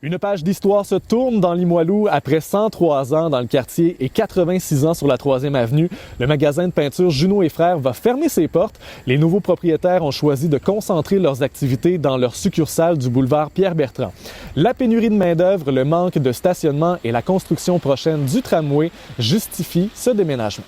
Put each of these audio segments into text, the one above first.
Une page d'histoire se tourne dans Limoilou après 103 ans dans le quartier et 86 ans sur la 3e avenue. Le magasin de peinture Junot et Frères va fermer ses portes. Les nouveaux propriétaires ont choisi de concentrer leurs activités dans leur succursale du boulevard Pierre-Bertrand. La pénurie de main-d'œuvre, le manque de stationnement et la construction prochaine du tramway justifient ce déménagement.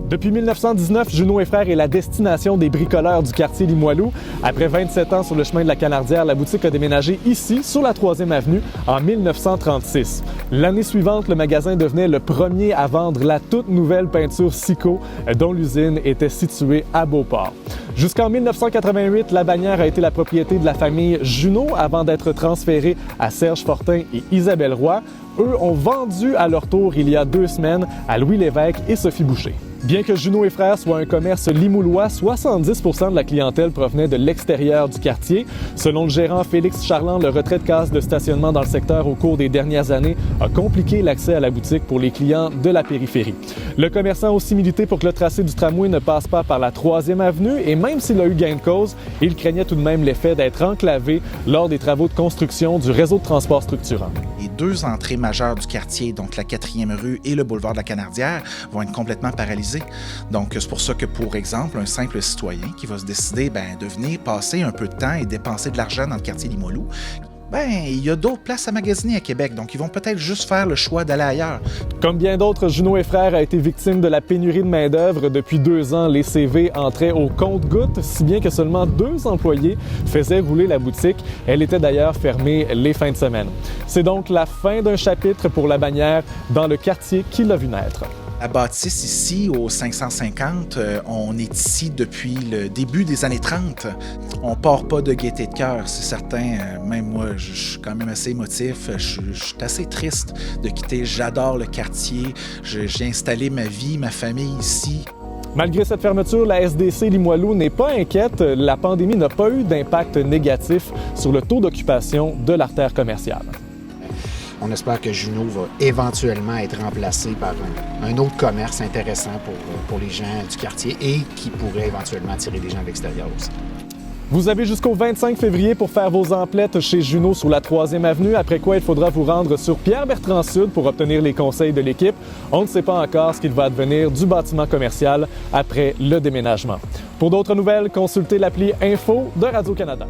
Depuis 1919, Junot et Frères est la destination des bricoleurs du quartier Limoilou. Après 27 ans sur le chemin de la Canardière, la boutique a déménagé ici, sur la 3e avenue, en 1936. L'année suivante, le magasin devenait le premier à vendre la toute nouvelle peinture Sico, dont l'usine était située à Beauport. Jusqu'en 1988, la bannière a été la propriété de la famille Junot avant d'être transférée à Serge Fortin et Isabelle Roy. Eux ont vendu à leur tour il y a 2 semaines à Louis Lévesque et Sophie Boucher. Bien que Junot et Frères soit un commerce limoulois, 70% de la clientèle provenait de l'extérieur du quartier. Selon le gérant Félix Charland, le retrait de cases de stationnement dans le secteur au cours des dernières années a compliqué l'accès à la boutique pour les clients de la périphérie. Le commerçant a aussi milité pour que le tracé du tramway ne passe pas par la 3e avenue et même s'il a eu gain de cause, il craignait tout de même l'effet d'être enclavé lors des travaux de construction du réseau de transport structurant. Les 2 entrées majeures du quartier, donc la 4e rue et le boulevard de la Canardière, vont être complètement paralysées. Donc, c'est pour ça que, pour exemple, un simple citoyen qui va se décider de venir passer un peu de temps et dépenser de l'argent dans le quartier Limoilou, il y a d'autres places à magasiner à Québec, donc ils vont peut-être juste faire le choix d'aller ailleurs. Comme bien d'autres, Junot et Frères a été victime de la pénurie de main-d'œuvre. Depuis 2 ans, les CV entraient au compte-gouttes, si bien que seulement 2 employés faisaient rouler la boutique. Elle était d'ailleurs fermée les fins de semaine. C'est donc la fin d'un chapitre pour la bannière dans le quartier qui l'a vu naître. La bâtisse ici, au 550, on est ici depuis le début des années 30. On part pas de gaieté de cœur, c'est certain. Même moi, je suis quand même assez émotif. Je suis assez triste de quitter. J'adore le quartier. J'ai installé ma vie, ma famille ici. Malgré cette fermeture, la SDC Limoilou n'est pas inquiète. La pandémie n'a pas eu d'impact négatif sur le taux d'occupation de l'artère commerciale. On espère que Junot va éventuellement être remplacé par un autre commerce intéressant pour les gens du quartier et qui pourrait éventuellement attirer des gens de l'extérieur aussi. Vous avez jusqu'au 25 février pour faire vos emplettes chez Junot sur la 3e avenue, après quoi il faudra vous rendre sur Pierre-Bertrand Sud pour obtenir les conseils de l'équipe. On ne sait pas encore ce qu'il va advenir du bâtiment commercial après le déménagement. Pour d'autres nouvelles, consultez l'appli Info de Radio-Canada.